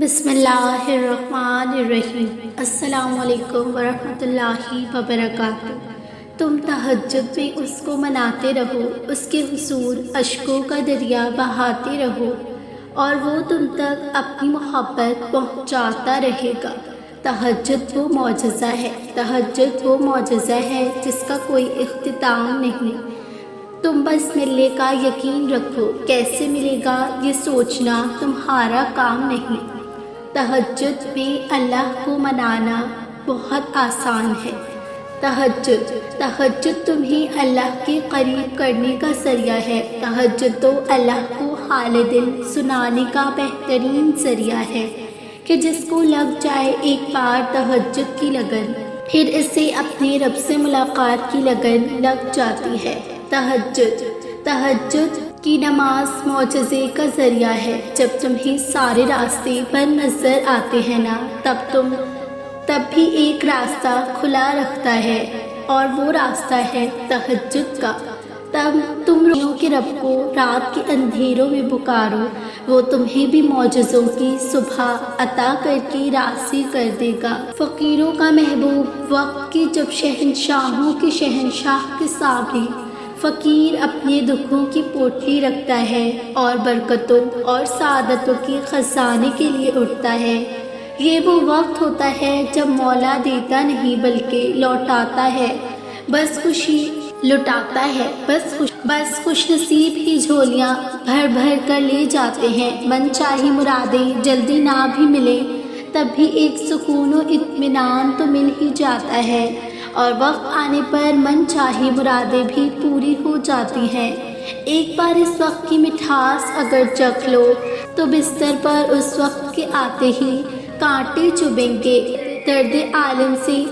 بسم اللہ الرحمن الرحیم۔ السلام علیکم ورحمۃ اللہ وبرکاتہ۔ تم تہجد میں اس کو مناتے رہو، اس کے حضور اشکوں کا دریا بہاتے رہو اور وہ تم تک اپنی محبت پہنچاتا رہے گا۔ تہجد وہ معجزہ ہے، تہجد وہ معجزہ ہے جس کا کوئی اختتام نہیں۔ تم بس ملنے کا یقین رکھو، کیسے ملے گا یہ سوچنا تمہارا کام نہیں۔ تہجد میں اللہ کو منانا بہت آسان ہے۔ تہجد تمہیں اللہ کے قریب کرنے کا ذریعہ ہے۔ تہجد تو اللہ کو حال دل سنانے کا بہترین ذریعہ ہے کہ جس کو لگ جائے ایک بار تہجد کی لگن، پھر اسے اپنے رب سے ملاقات کی لگن لگ جاتی ہے۔ تہجد کی نماز معجزے کا ذریعہ ہے۔ جب تمہیں سارے راستے بند نظر آتے ہیں نا، تب بھی ایک راستہ کھلا رکھتا ہے اور وہ راستہ ہے تہجد کا۔ تب تم روحوں کے رب کو رات کے اندھیروں میں پکارو، وہ تمہیں بھی معجزوں کی صبح عطا کر کے راضی کر دے گا۔ فقیروں کا محبوب، وقت کے جب شہنشاہوں کے شہنشاہ کے سامنے فقیر اپنے دکھوں کی پوٹلی رکھتا ہے اور برکتوں اور سعادتوں کے خزانے کے لیے اٹھتا ہے، یہ وہ وقت ہوتا ہے جب مولا دیتا نہیں بلکہ لوٹاتا ہے، بس خوش نصیب ہی جھولیاں بھر بھر کر لے جاتے ہیں۔ من چاہی مرادیں جلدی نہ بھی ملے تب بھی ایک سکون و اطمینان تو مل ہی جاتا ہے، اور وقت آنے پر من چاہی مرادیں بھی پوری ہو جاتی ہیں۔ ایک بار اس وقت کی مٹھاس اگر چکھ لو تو بستر پر اس وقت کے آتے ہی کانٹے چبھیں گے۔ درد عالم سے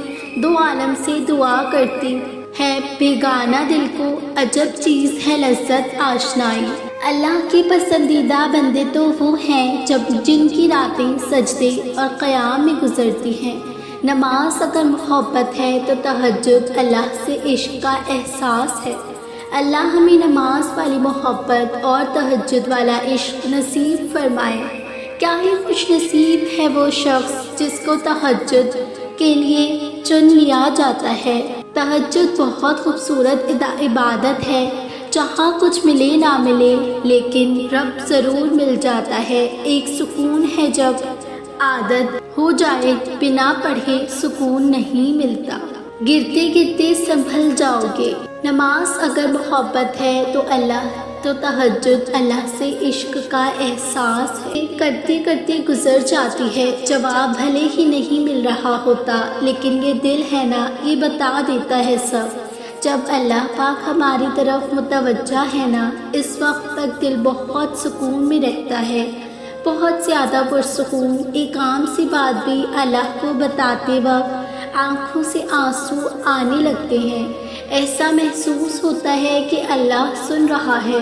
دو عالم سے دعا کرتی ہے بیگانہ دل کو، عجب چیز ہے لذت آشنائی۔ اللہ کے پسندیدہ بندے تو وہ ہیں جن کی راتیں سجدے اور قیام میں گزرتی ہیں۔ نماز اگر محبت ہے تو تہجد اللہ سے عشق کا احساس ہے۔ اللہ ہمیں نماز والی محبت اور تہجد والا عشق نصیب فرمائے۔ کیا ہی خوش نصیب ہے وہ شخص جس کو تہجد کے لیے چن لیا جاتا ہے۔ تہجد بہت خوبصورت عبادت ہے، جہاں کچھ ملے نہ ملے لیکن رب ضرور مل جاتا ہے۔ ایک سکون ہے جب عادت ہو جائے، بنا پڑھے سکون نہیں ملتا، گرتے گرتے سنبھل جاؤ گے۔ نماز اگر محبت ہے تو تہجد اللہ سے عشق کا احساس ہے۔ کرتے کرتے گزر جاتی ہے، جواب بھلے ہی نہیں مل رہا ہوتا لیکن یہ دل ہے نا، یہ بتا دیتا ہے سب۔ جب اللہ پاک ہماری طرف متوجہ ہے نا، اس وقت تک دل بہت سکون میں رہتا ہے، بہت زیادہ پرسکون۔ ایک عام سی بات بھی اللہ کو بتاتے وقت آنکھوں سے آنسو آنے لگتے ہیں۔ ایسا محسوس ہوتا ہے کہ اللہ سن رہا ہے،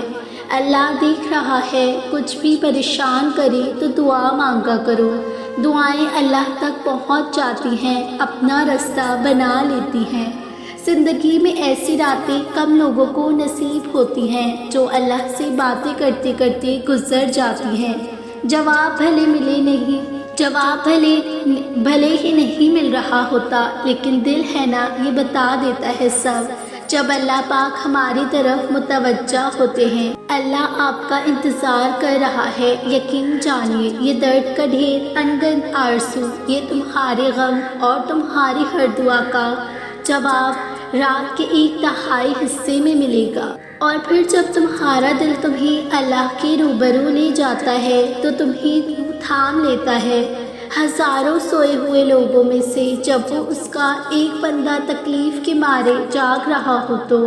اللہ دیکھ رہا ہے۔ کچھ بھی پریشان کرے تو دعا مانگا کرو، دعائیں اللہ تک پہنچ جاتی ہیں، اپنا رستہ بنا لیتی ہیں۔ زندگی میں ایسی راتیں کم لوگوں کو نصیب ہوتی ہیں جو اللہ سے باتیں کرتے کرتے گزر جاتی ہیں۔ جواب بھلے ہی نہیں مل رہا ہوتا لیکن دل ہے نا، یہ بتا دیتا ہے سب۔ جب اللہ پاک ہماری طرف متوجہ ہوتے ہیں، اللہ آپ کا انتظار کر رہا ہے۔ یقین جانیے یہ درد کا ڈھیر انگنت آرزو، یہ تمہارے غم اور تمہاری ہر دعا کا جواب رات کے 1/3 حصے میں ملے گا۔ اور پھر جب تمہارا دل تمہیں اللہ کے روبرو لے جاتا ہے تو تمہیں تھام لیتا ہے۔ ہزاروں سوئے ہوئے لوگوں میں سے جب وہ اس کا ایک بندہ تکلیف کے مارے جاگ رہا ہو تو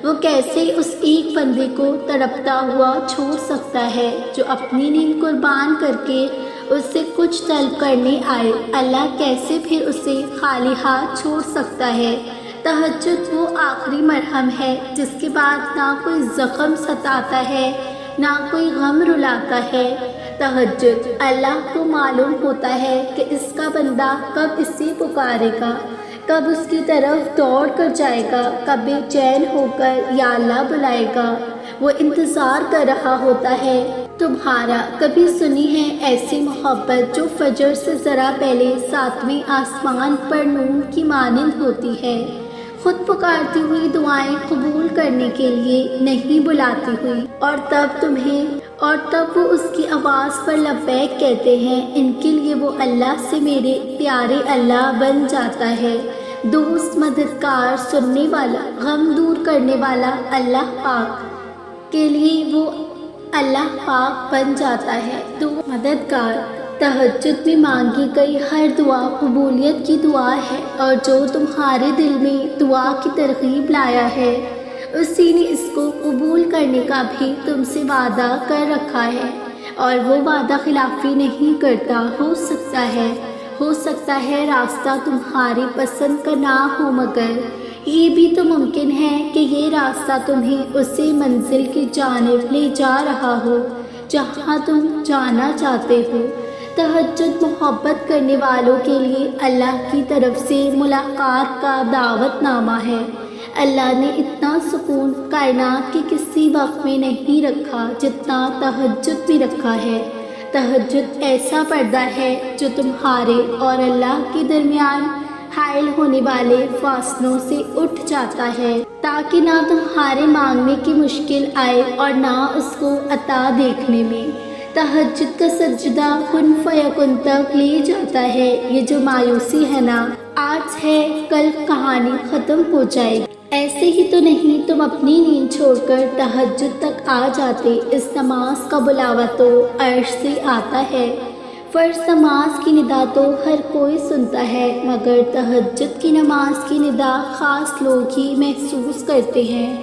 وہ کیسے اس ایک بندے کو تڑپتا ہوا چھوڑ سکتا ہے جو اپنی نیند قربان کر کے اس سے کچھ طلب کرنے آئے؟ اللہ کیسے پھر اسے خالی ہاتھ چھوڑ سکتا ہے؟ تہجد وہ آخری مرہم ہے جس کے بعد نہ کوئی زخم ستاتا ہے نہ کوئی غم رلاتا ہے۔ تہجد اللہ کو معلوم ہوتا ہے کہ اس کا بندہ کب اسے پکارے گا، کب اس کی طرف دوڑ کر جائے گا، کب بے چین ہو کر یا اللہ بلائے گا۔ وہ انتظار کر رہا ہوتا ہے تمہارا کبھی سنی ہے ایسی محبت جو فجر سے ذرا پہلے ساتویں آسمان پر نور کی مانند ہوتی ہے، خود پکارتی ہوئی دعائیں قبول کرنے کے لیے نہیں بلاتی ہوئی، اور تب وہ اس کی آواز پر لبیک کہتے ہیں۔ ان کے لیے وہ اللہ سے میرے پیارے اللہ بن جاتا ہے، دوست، مددگار، سننے والا، غم دور کرنے والا اللہ پاک کے لیے وہ اللہ پاک بن جاتا ہے، مددگار۔ تہجد میں مانگی گئی ہر دعا قبولیت کی دعا ہے، اور جو تمہارے دل میں دعا کی ترغیب لایا ہے اسی نے اس کو قبول کرنے کا بھی تم سے وعدہ کر رکھا ہے، اور وہ وعدہ خلافی نہیں کرتا۔ ہو سکتا ہے راستہ تمہاری پسند کا نہ ہو، مگر یہ بھی تو ممکن ہے کہ یہ راستہ تمہیں اسی منزل کی جانب لے جا رہا ہو جہاں تم جانا چاہتے ہو۔ تہجد محبت کرنے والوں کے لیے اللہ کی طرف سے ملاقات کا دعوت نامہ ہے۔ اللہ نے اتنا سکون کائنات کے کسی وقت میں نہیں رکھا جتنا تہجد میں رکھا ہے۔ تہجد ایسا پردہ ہے جو تمہارے اور اللہ کے درمیان حائل ہونے والے فاصلوں سے اٹھ جاتا ہے، تاکہ نہ تمہارے مانگنے کی مشکل آئے اور نہ اس کو عطا دیکھنے میں۔ تہجد کا سجدہ کن فیکن تک لے جاتا ہے۔ یہ جو مایوسی ہے نا، آج ہے کل کہانی ختم ہو جائے گی۔ ایسے ہی تو نہیں تم اپنی نیند چھوڑ کر تہجد تک آ جاتے۔ اس نماز کا بلاوا تو عرش سے آتا ہے۔ فرض نماز کی ندا تو ہر کوئی سنتا ہے، مگر تہجد کی نماز کی ندا خاص لوگ ہی محسوس کرتے ہیں۔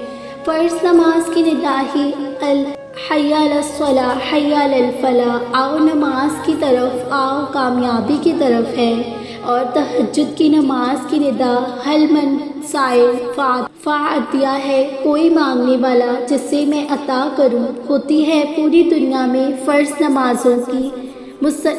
فرض نماز کی ندا ہی حی علی الصلاۃ، حی علی الفلاح، آؤ نماز کی طرف، آؤ کامیابی کی طرف ہے، اور تہجد کی نماز کی ندا حل من سائل فاعطیہ ہے، کوئی مانگنے والا جسے میں عطا کروں، ہوتی ہے۔ پوری دنیا میں فرض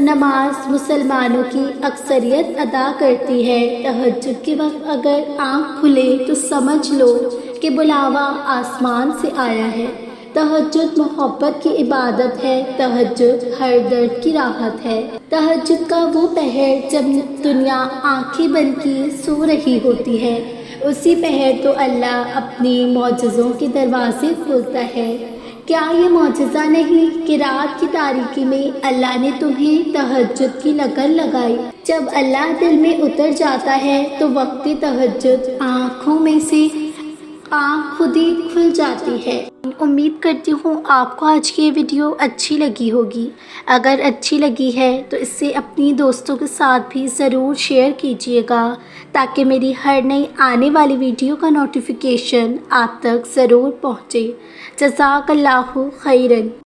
نماز مسلمانوں کی اکثریت ادا کرتی ہے۔ تہجد کے وقت اگر آنکھ کھلے تو سمجھ لو کہ بلاوا آسمان سے آیا ہے۔ تہجد محبت کی عبادت ہے، تہجد ہر درد کی راحت ہے۔ تہجد کا وہ پہر جب دنیا آنکھیں بند کیے سو رہی ہوتی ہے، اسی پہر تو اللہ اپنے معجزوں کے دروازے کھولتا ہے۔ کیا یہ معجزہ نہیں کہ رات کی تاریکی میں اللہ نے تمہیں تہجد کی لگن لگائی؟ جب اللہ دل میں اتر جاتا ہے تو وقت تہجد آنکھوں میں سے آنکھ خود ہی کھل جاتی ہے۔ امید کرتی ہوں آپ کو آج کی یہ ویڈیو اچھی لگی ہوگی۔ اگر اچھی لگی ہے تو اسے اپنی دوستوں کے ساتھ بھی ضرور شیئر کیجیے گا، تاکہ میری ہر نئی آنے والی ویڈیو کا نوٹیفیکیشن آپ تک ضرور پہنچے۔ جزاک اللہ خیرن۔